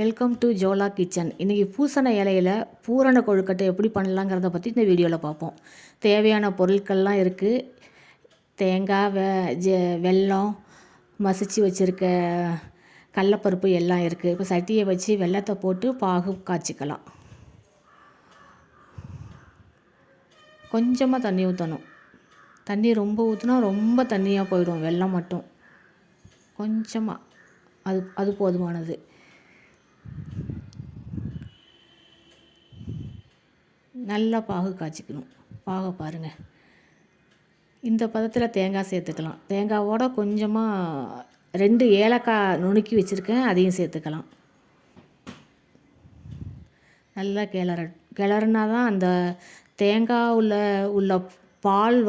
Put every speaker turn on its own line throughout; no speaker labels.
Welcome to ஜோலா kitchen. இன்றைக்கி பூசண இலையில் பூரண கொழுக்கட்டை எப்படி பண்ணலாங்கிறத பற்றி இந்த வீடியோவில் பார்ப்போம். தேவையான பொருட்கள்லாம் இருக்குது. தேங்காய், வெல்லம், மசிச்சு வச்சுருக்க கடலப்பருப்பு எல்லாம் இருக்குது. இப்போ சட்டியை வச்சு வெல்லத்தை போட்டு பாகு காய்ச்சிக்கலாம். கொஞ்சமாக தண்ணி ஊற்றணும். தண்ணி ரொம்ப ஊற்றினா ரொம்ப தண்ணியாக போயிடும். வெல்லம் மட்டும் கொஞ்சமாக, அது போதுமானது. நல்லா பாகு காய்ச்சிக்கணும். பாகை பாருங்கள். இந்த பதத்தில் தேங்காய் சேர்த்துக்கலாம். தேங்காவோட கொஞ்சமாக 2 ஏலக்காய் நுணுக்கி வச்சுருக்கேன், அதையும் சேர்த்துக்கலாம். நல்லா கிளறுனா தான் அந்த தேங்காய் உள்ள பால்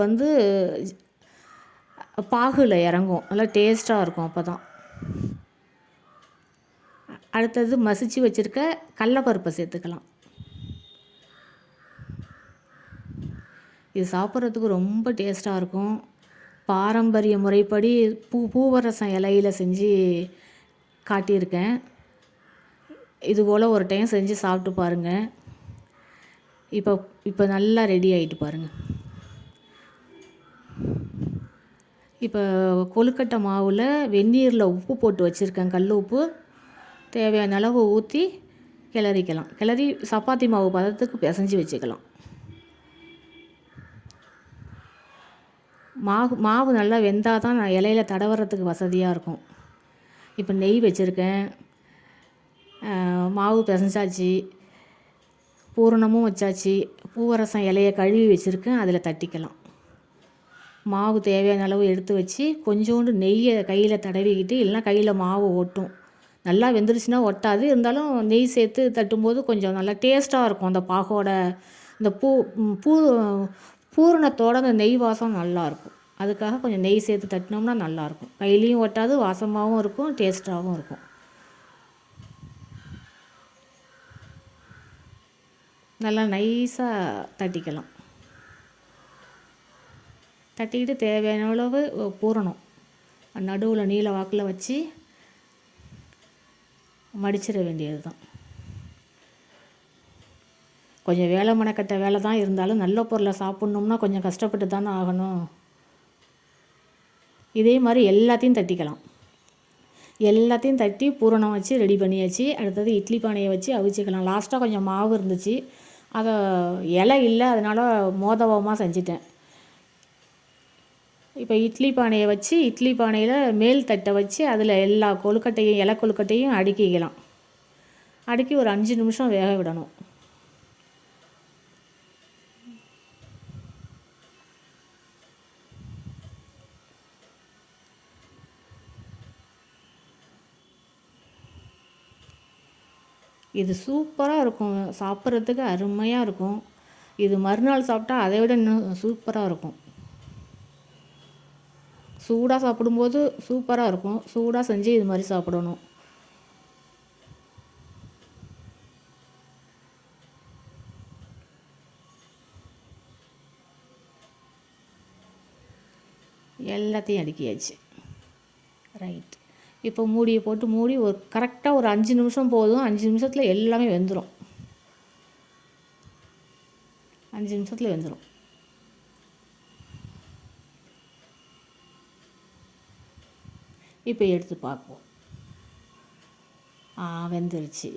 பாகுல இறங்கும். நல்லா டேஸ்ட்டாக இருக்கும். அப்போ தான். அடுத்தது மசிச்சு வச்சுருக்க கடலப்பருப்பை சேர்த்துக்கலாம். இது சாப்பிட்றதுக்கு ரொம்ப டேஸ்ட்டாக இருக்கும். பாரம்பரிய முறைப்படி பூவரசம் இலையில் செஞ்சு காட்டியிருக்கேன். இதுபோல் ஒரு டைம் செஞ்சு சாப்பிட்டு பாருங்கள். இப்போ நல்லா ரெடி ஆகிட்டு பாருங்கள். இப்போ கொழுக்கட்டை மாவில் வெந்நீரில் உப்பு போட்டு வச்சுருக்கேன். கல் உப்பு தேவையான அளவு ஊற்றி கிளறிக்கலாம். கிளறி சப்பாத்தி மாவு பதத்துக்கு பிசைஞ்சு வச்சுக்கலாம். மாவு நல்லா வெந்தால் தான் நான் இலையில் தடவுறதுக்கு வசதியாக இருக்கும். இப்போ நெய் வச்சுருக்கேன். மாவு பிசைஞ்சாச்சு. பூரணமும் வச்சாச்சு. பூவரசம் இலையை கழுவி வச்சுருக்கேன், அதில் தட்டிக்கலாம். மாவு தேவையான அளவு எடுத்து வச்சு கொஞ்சோண்டு நெய்யை கையில் தடவிக்கிட்டு, இல்லைனா கையில் மாவு ஒட்டும். நல்லா வெந்துருச்சுன்னா ஒட்டாது. இருந்தாலும் நெய் சேர்த்து தட்டும்போது கொஞ்சம் நல்லா டேஸ்ட்டாக இருக்கும். அந்த பாகோட இந்த பூரணத்தோட அந்த நெய் வாசம் நல்லாயிருக்கும். அதுக்காக கொஞ்சம் நெய் சேர்த்து தட்டினோம்னா நல்லாயிருக்கும். கையிலையும் ஒட்டாது, வாசமாகவும் இருக்கும், டேஸ்ட்டாகவும் இருக்கும். நல்லா நைஸாக தட்டிக்கலாம். தட்டிக்கிட்டு தேவையான அளவு பூரணம் நடுவில் நீல வாக்கில் வச்சு மடிச்சிட வேண்டியது தான். கொஞ்சம் மெனக்கட்ட வேலை தான். இருந்தாலும் நல்ல பொருளை சாப்பிட்ணும்னா கொஞ்சம் கஷ்டப்பட்டு தானே ஆகணும். இதே மாதிரி எல்லாத்தையும் தட்டிக்கலாம். எல்லாத்தையும் தட்டி பூரணம் வச்சு ரெடி பண்ணியாச்சு. அடுத்தது இட்லி பானையை வச்சு அவிச்சிக்கலாம். லாஸ்ட்டாக கொஞ்சம் மாவு இருந்துச்சு, அதை இலை இல்லை, அதனால் மோதவமாக செஞ்சிட்டேன். இப்போ இட்லி பானையை வச்சு இட்லி பானையில் மேல் தட்டை வச்சு அதில் எல்லா கொழுக்கட்டையும் இலை கொழுக்கட்டையும் அடுக்கிக்கலாம். அடுக்கி ஒரு 5 நிமிஷம் வேக விடணும். இது சூப்பராக இருக்கும். சாப்பிட்றதுக்கு அருமையாக இருக்கும். இது மறுநாள் சாப்பிட்டா அதை விட இன்னும் சூப்பராக இருக்கும். சூடாக சாப்பிடும்போது சூப்பராக இருக்கும். சூடாக செஞ்சு இது மாதிரி சாப்பிடணும். எல்லாத்தையும் அடுக்கியாச்சு. ரைட். இப்போ மூடியை போட்டு மூடி கரெக்டாக ஒரு 5 நிமிஷம் போதும். 5 நிமிஷத்தில் எல்லாமே வெந்துடும். 5 நிமிஷத்தில் வெந்துடும். இப்போ எடுத்து பார்ப்போம். வெந்துருச்சு.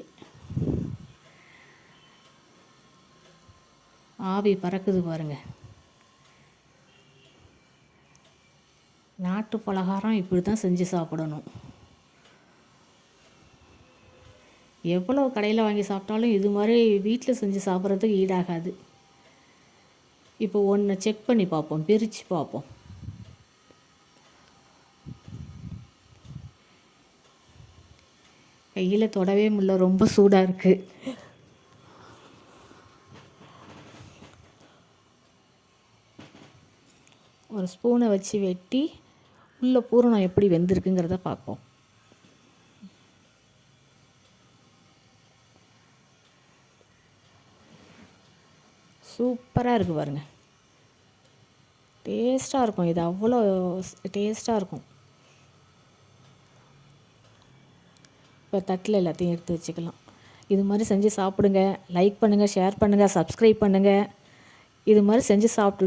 ஆவி பறக்குது பாருங்கள். நாட்டு பலகாரம் இப்படி தான் செஞ்சு சாப்பிடணும். எவ்வளோ கடையில் வாங்கி சாப்பிட்டாலும் இது மாதிரி வீட்டில் செஞ்சு சாப்பிட்றதுக்கு ஈடாகாது. இப்போ ஒன்று செக் பண்ணி பார்ப்போம், பிரித்து பார்ப்போம். கையில் தொடவே முடியல, ரொம்ப சூடாக இருக்குது. ஒரு ஸ்பூனை வச்சு வெட்டி உள்ள பூரணம் எப்படி வெந்திருக்குங்கிறத பார்ப்போம். சூப்பராக இருக்குது பாருங்கள். டேஸ்ட்டாக இருக்கும். இது அவ்வளோ டேஸ்ட்டாக இருக்கும். இப்போ இப்போ தட்டில் எல்லாத்தையும் எடுத்து வச்சுக்கலாம். இது மாதிரி செஞ்சு சாப்பிடுங்க. லைக் பண்ணுங்கள், ஷேர் பண்ணுங்கள், சப்ஸ்கிரைப் பண்ணுங்கள். இது மாதிரி செஞ்சு சாப்பிட்டு